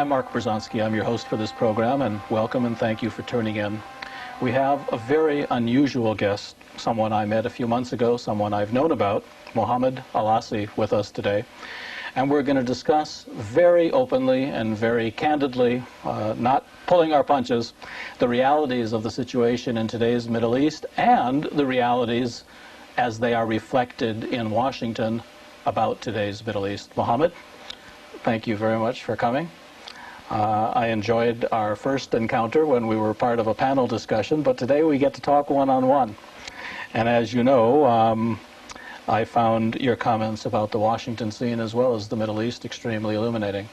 I'm Mark Brzezinski. I'm your host for this program, and welcome and thank you for tuning in. We have a very unusual guest, someone I met a few months ago, someone I've known about, Mohamed with us today. And we're going to discuss very openly and very candidly, not pulling our punches, the realities of the situation in today's Middle East and the realities as they are reflected in Washington about today's Middle East. Mohamed, thank you very much for coming. I enjoyed our first encounter when we were part of a panel discussion, but today we get to talk one-on-one. And as you know, I found your comments about the Washington scene as well as the Middle East extremely illuminating.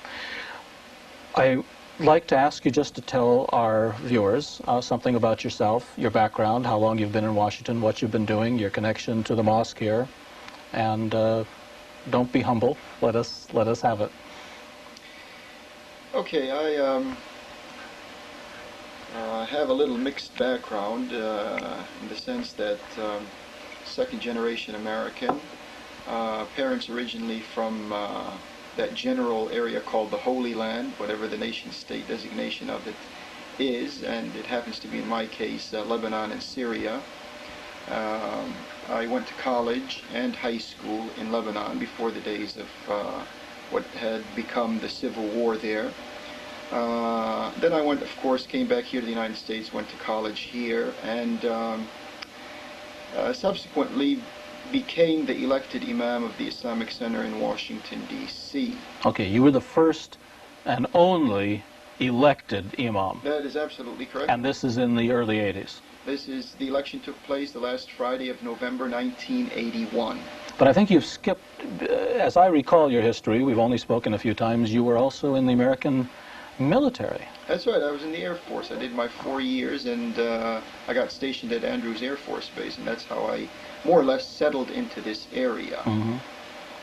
I'd like to ask you just to tell our viewers something about yourself, your background, how long you've been in Washington, what you've been doing, your connection to the mosque here, and don't be humble. Let us have it. Okay, I have a little mixed background in the sense that second-generation American, parents originally from that general area called the Holy Land, whatever the nation-state designation of it is, and it happens to be, in my case, Lebanon and Syria. I went to college and high school in Lebanon before the days of what had become the Civil War there. Then I went, of course, came back here to the United States, went to college here, and subsequently became the elected Imam of the Islamic Center in Washington, D.C. Okay, you were the first and only elected Imam. That is absolutely correct. And this is in the early 80s. The election took place the last Friday of November 1981. But I think you've skipped, as I recall your history, we've only spoken a few times, you were also in the American military. That's right, I was in the Air Force. I did my 4 years, and I got stationed at Andrews Air Force Base, and that's how I more or less settled into this area. Mm-hmm.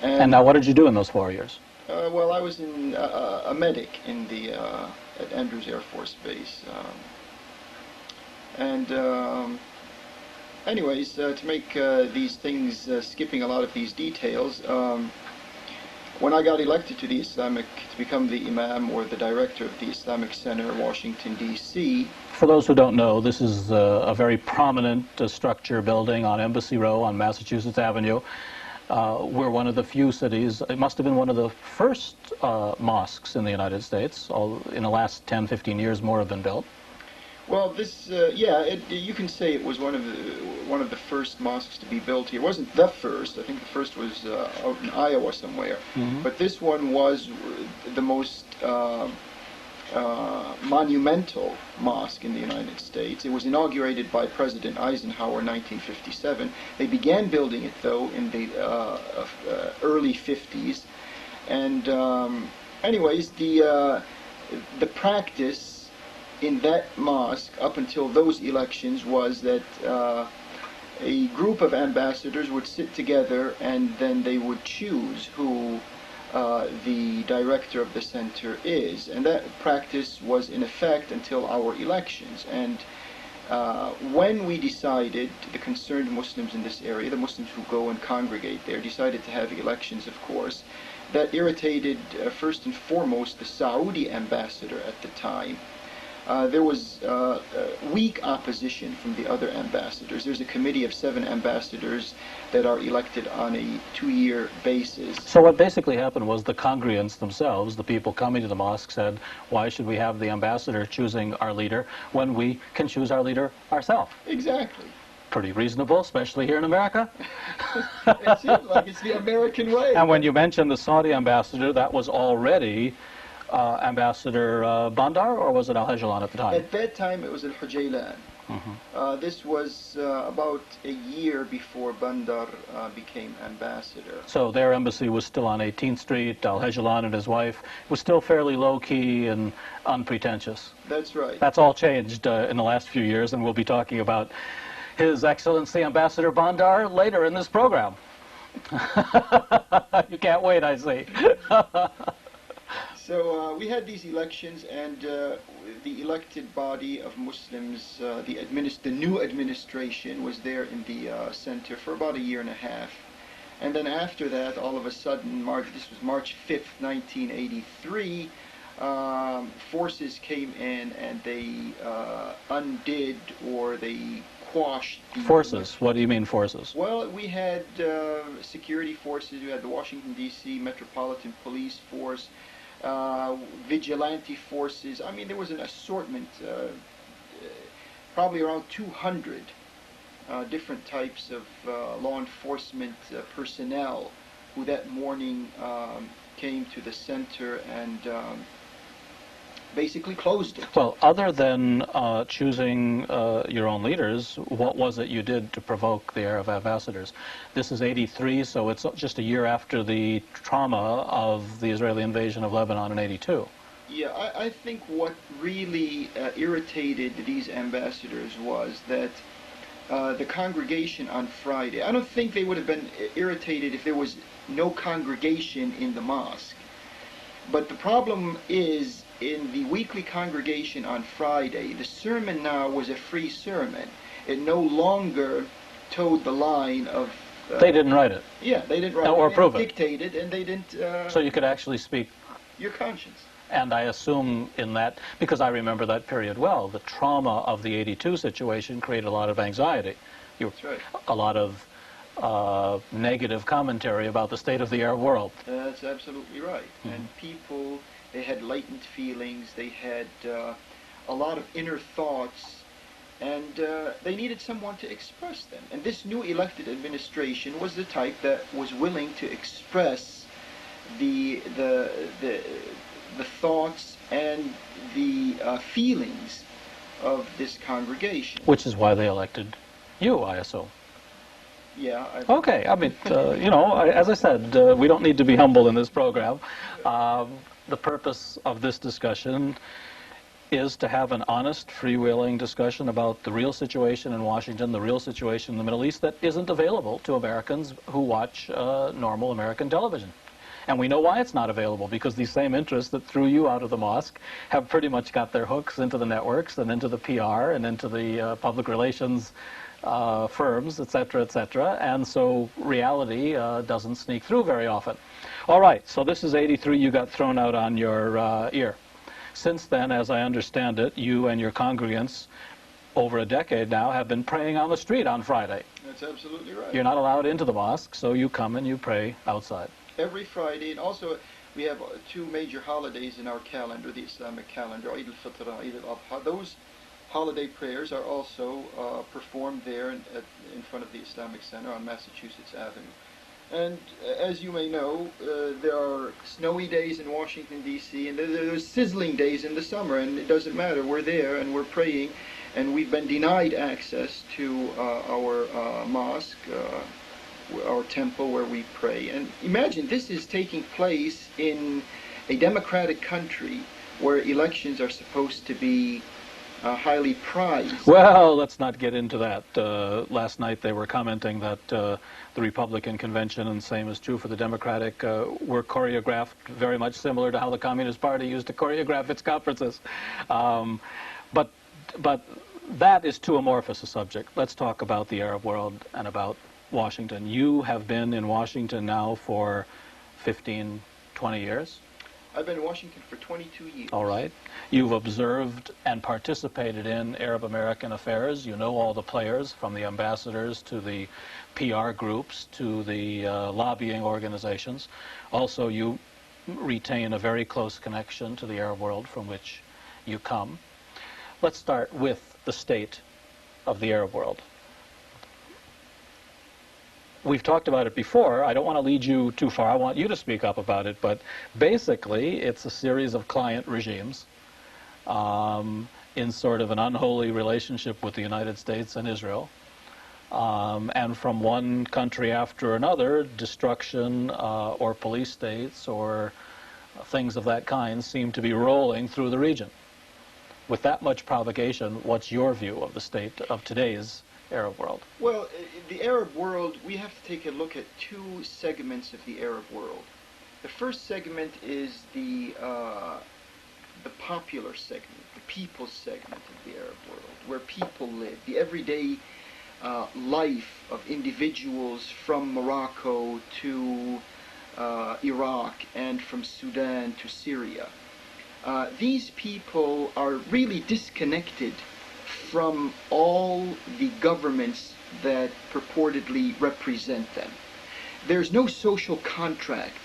And now what did you do in those 4 years? Well, I was in a medic in the at Andrews Air Force Base. Anyways, to make these things, skipping a lot of these details, when I got elected to become the Imam or the Director of the Islamic Center, Washington, D.C. For those who don't know, this is a very prominent structure building on Embassy Row on Massachusetts Avenue. We're one of the few cities, it must have been one of the first mosques in the United States. In the last 10, 15 years, more have been built. Well, this, you can say it was one of the first mosques to be built here. It wasn't the first. I think the first was out in Iowa somewhere. Mm-hmm. But this one was the most monumental mosque in the United States. It was inaugurated by President Eisenhower in 1957. They began building it, though, in the early 50s. And anyways, the practice in that mosque up until those elections was that a group of ambassadors would sit together and then they would choose who the director of the center is, and that practice was in effect until our elections. And when we decided, the concerned Muslims in this area, the Muslims who go and congregate there, decided to have elections, of course, that irritated first and foremost the Saudi ambassador at the time. There was weak opposition from the other ambassadors. There's a committee of 7 ambassadors that are elected on a 2-year basis. So what basically happened was the congregants themselves, the people coming to the mosque, said, why should we have the ambassador choosing our leader when we can choose our leader ourselves? Exactly. Pretty reasonable, especially here in America. It seems like it's the American way. And when you mentioned the Saudi ambassador, that was already Ambassador Bandar, or was it Al-Hajlan at the time? At that time, it was Al-Hajlan. Mm-hmm. This was about a year before Bandar became ambassador. So their embassy was still on 18th Street. Al-Hajlan and his wife was still fairly low-key and unpretentious. That's right. That's all changed in the last few years, and we'll be talking about His Excellency Ambassador Bandar later in this program. You can't wait, I see. So we had these elections, and the elected body of Muslims, the new administration was there in the center for about a year and a half. And then after that, all of a sudden, this was March 5th, 1983, forces came in and they undid or they quashed the Forces? election. What do you mean forces? Well, we had security forces. We had the Washington, D.C. Metropolitan Police Force, vigilante forces. I mean, there was an assortment, probably around 200 different types of law enforcement personnel who that morning came to the center and basically closed it. Well, other than choosing your own leaders, what was it you did to provoke the Arab ambassadors? This is '83, so it's just a year after the trauma of the Israeli invasion of Lebanon in '82. Yeah, I think what really irritated these ambassadors was that the congregation on Friday, I don't think they would have been irritated if there was no congregation in the mosque. But the problem is, in the weekly congregation on Friday, the sermon now was a free sermon. It no longer towed the line of... they didn't write it. Yeah, they didn't write it. Or approve it. Dictated, and they didn't... so you could actually speak... your conscience. And I assume in that, because I remember that period well, the trauma of the '82 situation created a lot of anxiety. That's right. A lot of negative commentary about the state of the Arab world. That's absolutely right. Mm-hmm. And people, they had latent feelings, they had a lot of inner thoughts, and they needed someone to express them. And this new elected administration was the type that was willing to express the thoughts and the feelings of this congregation. Which is why they elected you, I assume. Yeah. Okay, I mean, you know, as I said, we don't need to be humble in this program. The purpose of this discussion is to have an honest, freewheeling discussion about the real situation in Washington, the real situation in the Middle East that isn't available to Americans who watch normal American television. And we know why it's not available, because these same interests that threw you out of the mosque have pretty much got their hooks into the networks and into the PR and into the public relations firms, etc., etc., and so reality doesn't sneak through very often. All right, so this is '83, you got thrown out on your ear. Since then, as I understand it, you and your congregants, over a decade now, have been praying on the street on Friday. That's absolutely right. You're not allowed into the mosque, so you come and you pray outside. Every Friday, and also we have two major holidays in our calendar, the Islamic calendar, Eid al-Fitr and Eid al-Adha. Those holiday prayers are also performed there in front of the Islamic Center on Massachusetts Avenue. And as you may know, there are snowy days in Washington, D.C., and there's sizzling days in the summer, and it doesn't matter. We're there, and we're praying, and we've been denied access to our mosque, our temple where we pray. And imagine, this is taking place in a democratic country where elections are supposed to be highly prized. Well, let's not get into that. Last night they were commenting that the Republican convention, and same is true for the Democratic, were choreographed very much similar to how the Communist Party used to choreograph its conferences. But that is too amorphous a subject. Let's talk about the Arab world and about Washington. You have been in Washington now for 15, 20 years? I've been in Washington for 22 years. All right. You've observed and participated in Arab American affairs. You know all the players, from the ambassadors to the PR groups to the lobbying organizations. Also, you retain a very close connection to the Arab world from which you come. Let's start with the state of the Arab world. We've talked about it before. I don't want to lead you too far. I want you to speak up about it. But basically, it's a series of client regimes in sort of an unholy relationship with the United States and Israel. And from one country after another, destruction or police states or things of that kind seem to be rolling through the region. With that much provocation, what's your view of the state of today's Arab world? Well, the Arab world, we have to take a look at two segments of the Arab world. The first segment is the popular segment, the people's segment of the Arab world, where people live, the everyday life of individuals from Morocco to Iraq and from Sudan to Syria. These people are really disconnected from all the governments that purportedly represent them. There's no social contract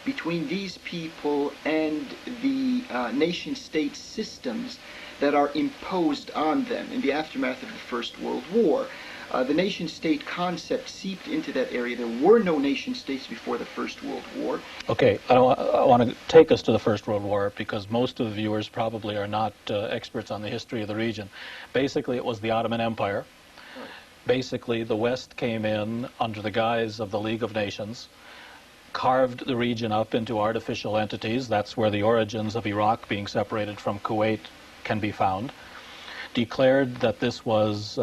between these people and the nation-state systems that are imposed on them in the aftermath of the First World War. The nation-state concept seeped into that area. There were no nation-states before the First World War. Okay, I want to take us to the First World War because most of the viewers probably are not experts on the history of the region. Basically, it was the Ottoman Empire. Right. Basically, the West came in under the guise of the League of Nations, carved the region up into artificial entities. That's where the origins of Iraq being separated from Kuwait can be found. Declared that this was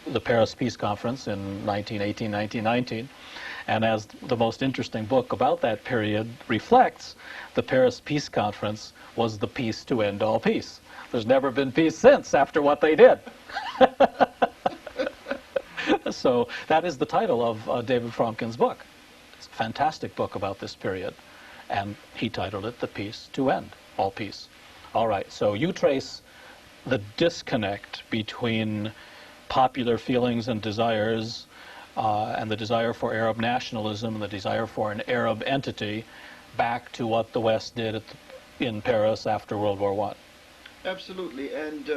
the Paris Peace Conference in 1918, 1919. And as the most interesting book about that period reflects, the Paris Peace Conference was the peace to end all peace. There's never been peace since after what they did. So that is the title of David Fromkin's book. It's a fantastic book about this period. And he titled it The Peace to End All Peace. All right, so you trace the disconnect between popular feelings and desires and the desire for Arab nationalism and the desire for an Arab entity back to what the West did in Paris after World War I. Absolutely, and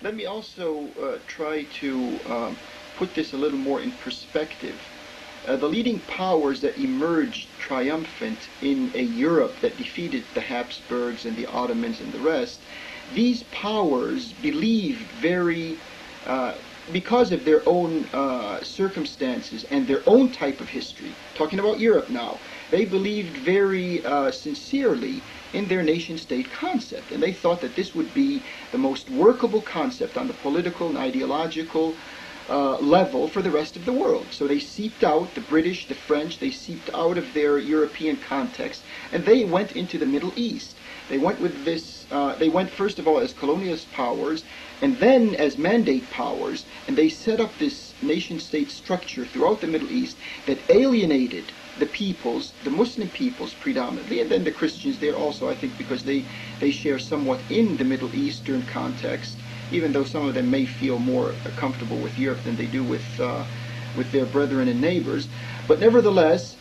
let me also try to put this a little more in perspective. The leading powers that emerged triumphant in a Europe that defeated the Habsburgs and the Ottomans and the rest, these powers believed very, because of their own circumstances and their own type of history, talking about Europe now, they believed very sincerely in their nation-state concept, and they thought that this would be the most workable concept on the political and ideological level for the rest of the world. So they seeped out, the British, the French, they seeped out of their European context, and they went into the Middle East. They went with this, they went first of all as colonialist powers, and then as mandate powers, and they set up this nation-state structure throughout the Middle East that alienated the peoples, the Muslim peoples predominantly, and then the Christians there also, I think, because they share somewhat in the Middle Eastern context, even though some of them may feel more comfortable with Europe than they do with their brethren and neighbors. But nevertheless,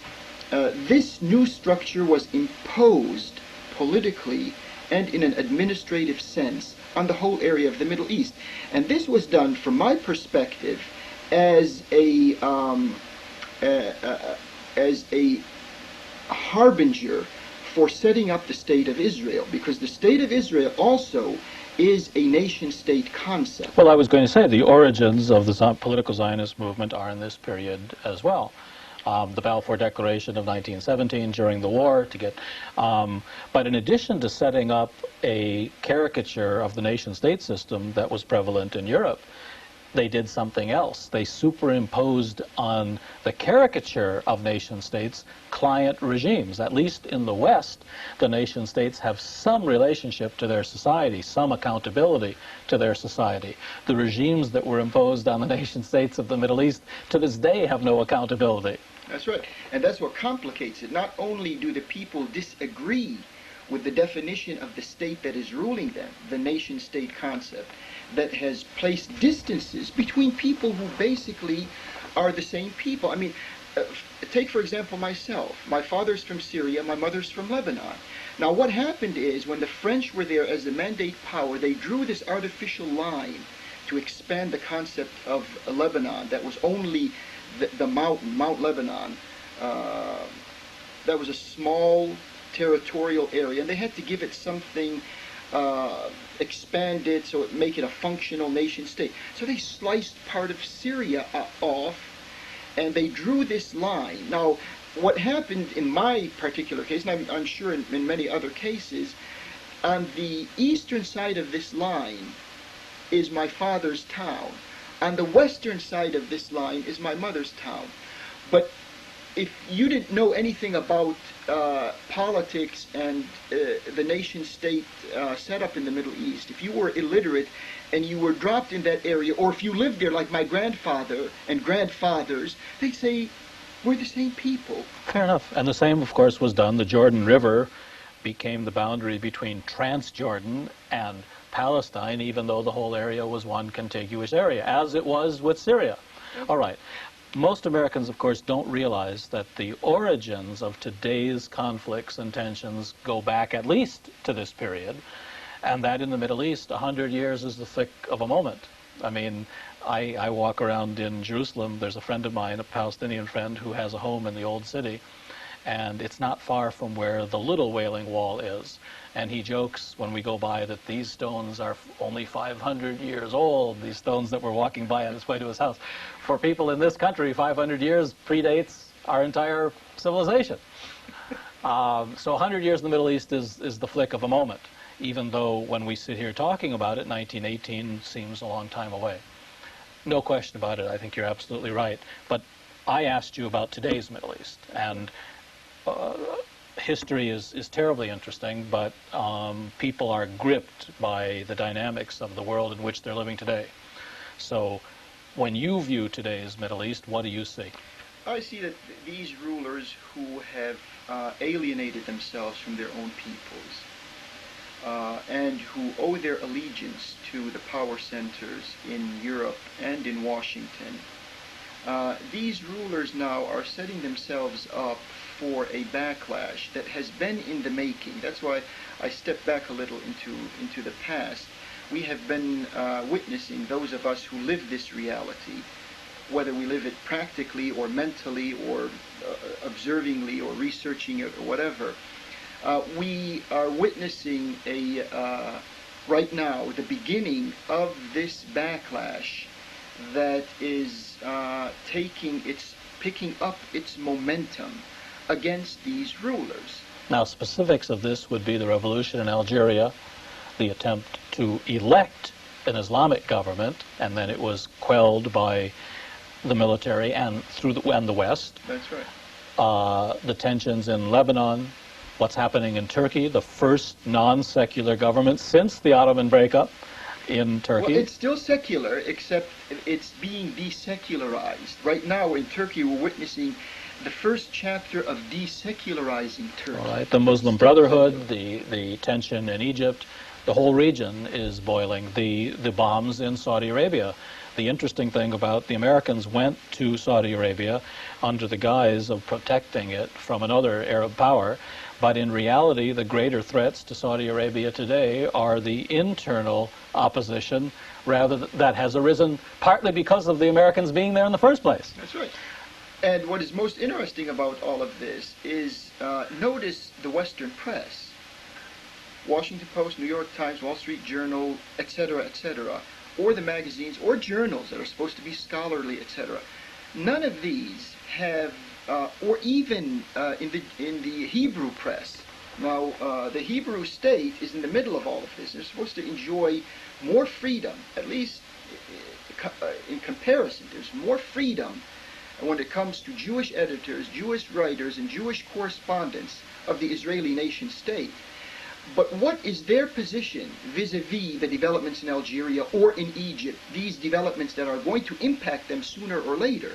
this new structure was imposed politically and in an administrative sense on the whole area of the Middle East. And this was done, from my perspective, as a harbinger for setting up the State of Israel, because the State of Israel also is a nation-state concept. Well, I was going to say the origins of the political Zionist movement are in this period as well. The Balfour Declaration of 1917 during the war to get, but in addition to setting up a caricature of the nation-state system that was prevalent in Europe, they did something else. They superimposed on the caricature of nation-states client regimes. At least in the West, the nation-states have some relationship to their society, some accountability to their society. The regimes that were imposed on the nation-states of the Middle East to this day have no accountability. That's right. And that's what complicates it. Not only do the people disagree with the definition of the state that is ruling them, the nation-state concept, that has placed distances between people who basically are the same people. I mean, take for example myself. My father's from Syria, my mother's from Lebanon. Now what happened is, when the French were there as the mandate power, they drew this artificial line to expand the concept of Lebanon that was only the mountain, Mount Lebanon. That was a small territorial area, and they had to give it something, expand it so it make it a functional nation state. So they sliced part of Syria off, and they drew this line. Now, what happened in my particular case, and I'm sure in many other cases, on the eastern side of this line is my father's town. On the western side of this line is my mother's town. But if you didn't know anything about politics and the nation-state setup in the Middle East, if you were illiterate and you were dropped in that area, or if you lived there like my grandfather and grandfathers, they'd say, we're the same people. Fair enough. And the same, of course, was done. The Jordan River became the boundary between Transjordan and Palestine, even though the whole area was one contiguous area, as it was with Syria. All right. Most Americans, of course, don't realize that the origins of today's conflicts and tensions go back at least to this period, and that in the Middle East, 100 years is the flick of a moment. I mean, I walk around in Jerusalem. There's a friend of mine, a Palestinian friend, who has a home in the Old City, and it's not far from where the Little Wailing Wall is. And he jokes when we go by that these stones are only 500 years old, these stones that we're walking by on his way to his house. For people in this country, 500 years predates our entire civilization. So 100 years in the Middle East is the flick of a moment, even though when we sit here talking about it, 1918 seems a long time away. No question about it. I think you're absolutely right. But I asked you about today's Middle East, and history is terribly interesting, but people are gripped by the dynamics of the world in which they're living today. So when you view today's Middle East, what do you see? I see that these rulers who have alienated themselves from their own peoples and who owe their allegiance to the power centers in Europe and in Washington, these rulers now are setting themselves up for a backlash that has been in the making. That's why I stepped back a little into the past. We have been witnessing, those of us who live this reality, whether we live it practically or mentally or observingly or researching it or whatever, we are witnessing right now the beginning of this backlash that is picking up its momentum against these rulers. Now, specifics of this would be the revolution in Algeria, the attempt to elect an Islamic government, and then it was quelled by the military and the West. That's right. The tensions in Lebanon, what's happening in Turkey, the first non-secular government since the Ottoman breakup in Turkey. Well, it's still secular, except it's being desecularized. Right now in Turkey, we're witnessing the first chapter of desecularizing Turkey. All right, the Muslim Brotherhood, the tension in Egypt, the whole region is boiling. The bombs in Saudi Arabia. The interesting thing about the Americans went to Saudi Arabia under the guise of protecting it from another Arab power, but in reality the greater threats to Saudi Arabia today are the internal opposition that has arisen partly because of the Americans being there in the first place. That's right. And what is most interesting about all of this is notice the Western press, Washington Post, New York Times, Wall Street Journal, etc., or the magazines or journals that are supposed to be scholarly, etc. None of these have, or even in the Hebrew press. Now, the Hebrew state is in the middle of all of this. They're supposed to enjoy more freedom, at least in comparison. There's more freedom when it comes to Jewish editors, Jewish writers, and Jewish correspondents of the Israeli nation state. But what is their position vis-a-vis the developments in Algeria or in Egypt, these developments that are going to impact them sooner or later?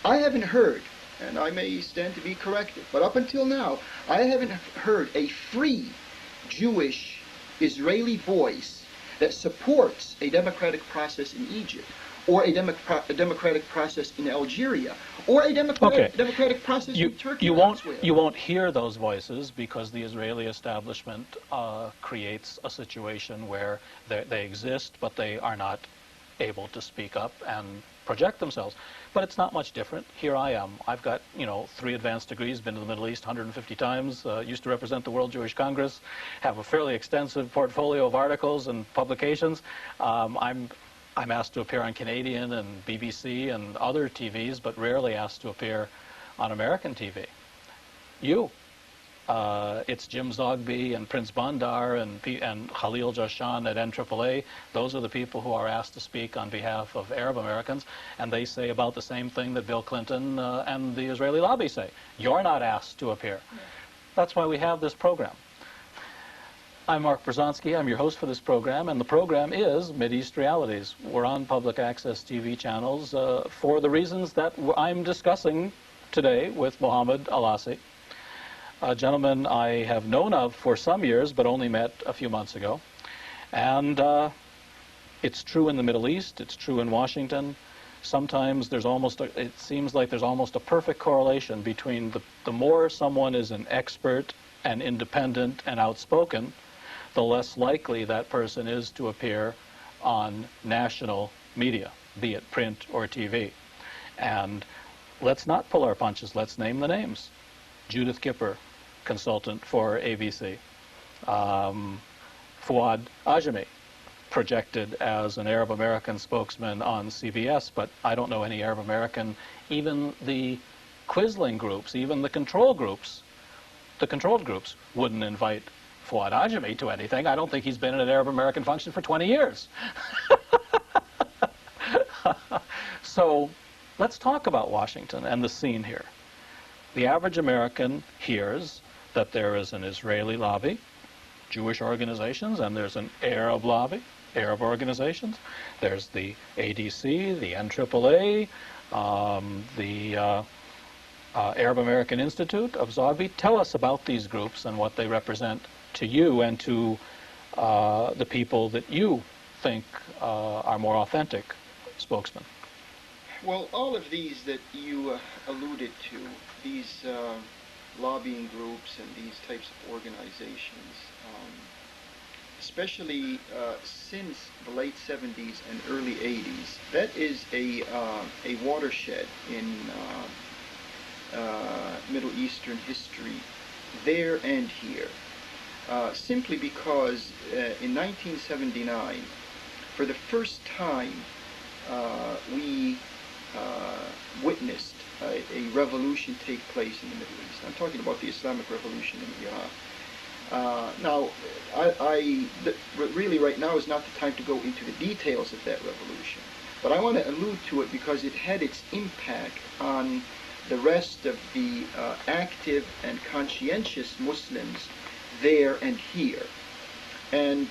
I haven't heard, and I may stand to be corrected, but up until now, I haven't heard a free Jewish Israeli voice that supports a democratic process in Egypt, or a democratic process in Algeria, or a democratic process in Turkey. You won't hear those voices because the Israeli establishment creates a situation where they exist, but they are not able to speak up and project themselves. But it's not much different. Here I am. I've got 3 advanced degrees, been to the Middle East 150 times, used to represent the World Jewish Congress, have a fairly extensive portfolio of articles and publications. I'm asked to appear on Canadian and BBC and other TVs, but rarely asked to appear on American TV. It's Jim Zogby and Prince Bandar and Khalil Jashan at NAAA. Those are the people who are asked to speak on behalf of Arab Americans, and they say about the same thing that Bill Clinton and the Israeli lobby say. You're not asked to appear. That's why we have this program. I'm Mark Brzezinski. I'm your host for this program, and the program is Mideast Realities. We're on public access TV channels for the reasons that I'm discussing today with Mohamed Alassi. a gentleman I have known of for some years, but only met a few months ago. And it's true in the Middle East, it's true in Washington. Sometimes it seems like there's almost a perfect correlation between the more someone is an expert and independent and outspoken, the less likely that person is to appear on national media, be it print or TV. And let's not pull our punches, let's name the names. Judith Kipper, consultant for ABC. Fuad Ajami, projected as an Arab American spokesman on CBS, but I don't know any Arab American, even the Quisling groups, even the controlled groups wouldn't invite Fuad Ajami to anything. I don't think he's been in an Arab American function for 20 years. So let's talk about Washington and the scene here. The average American hears that there is an Israeli lobby, Jewish organizations, and there's an Arab lobby, Arab organizations. There's the ADC, the NAAA, the Arab American Institute of Zogby. Tell us about these groups and what they represent to you and to the people that you think are more authentic spokesmen. Well, all of these that you alluded to, these lobbying groups and these types of organizations, especially since the late 70s and early 80s, that is a watershed in Middle Eastern history, there and here. Simply because in 1979, for the first time, we witnessed a revolution take place in the Middle East. I'm talking about the Islamic Revolution in Iran. Now, really right now is not the time to go into the details of that revolution, but I want to allude to it because it had its impact on the rest of the active and conscientious Muslims there and here. And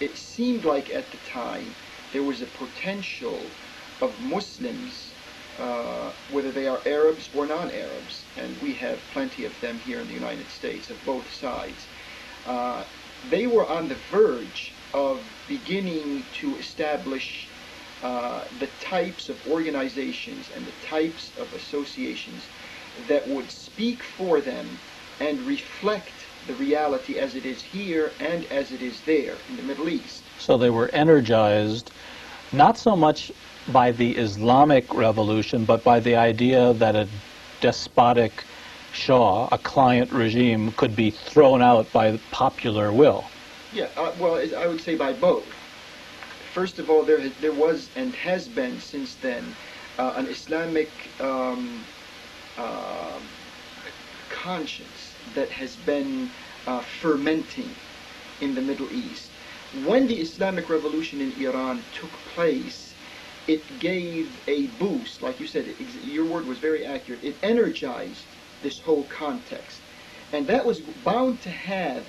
it seemed like at the time there was a potential of Muslims, whether they are Arabs or non-Arabs, and we have plenty of them here in the United States of both sides. They were on the verge of beginning to establish the types of organizations and the types of associations that would speak for them and reflect the reality as it is here and as it is there in the Middle East. So they were energized not so much by the Islamic revolution, but by the idea that a despotic Shah, a client regime, could be thrown out by popular will. Yeah, well, I would say by both. First of all, there was and has been since then an Islamic conscience that has been fermenting in the Middle East. When the Islamic Revolution in Iran took place, it gave a boost, like you said, your word was very accurate. It energized this whole context. And that was bound to have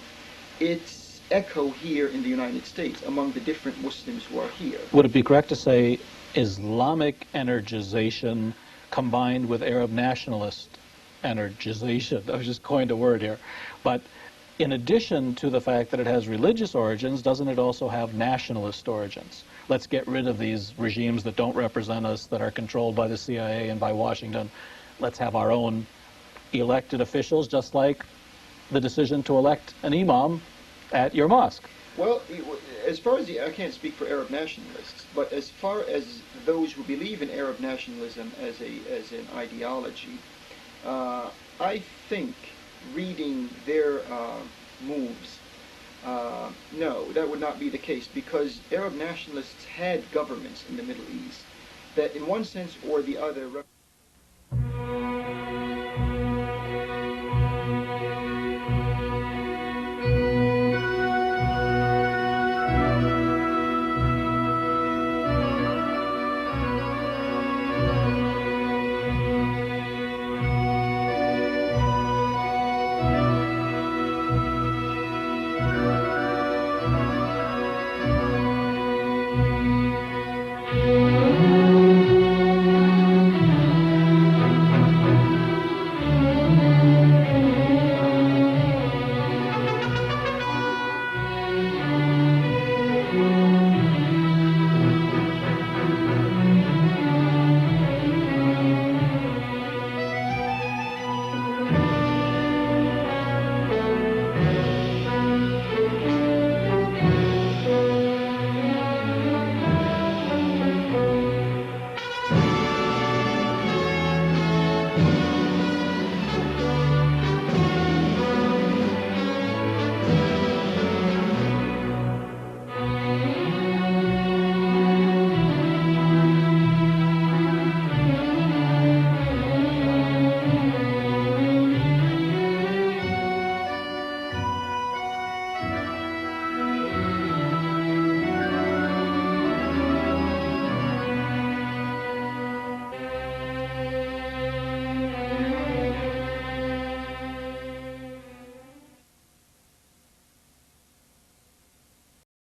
its echo here in the United States among the different Muslims who are here. Would it be correct to say Islamic energization combined with Arab nationalist energization? I just coined a word here. But in addition to the fact that it has religious origins, doesn't it also have nationalist origins? Let's get rid of these regimes that don't represent us, that are controlled by the CIA and by Washington. Let's have our own elected officials, just like the decision to elect an imam at your mosque. Well, as far as I can't speak for Arab nationalists, but as far as those who believe in Arab nationalism as an ideology, I think reading their moves, no, that would not be the case, because Arab nationalists had governments in the Middle East that in one sense or the other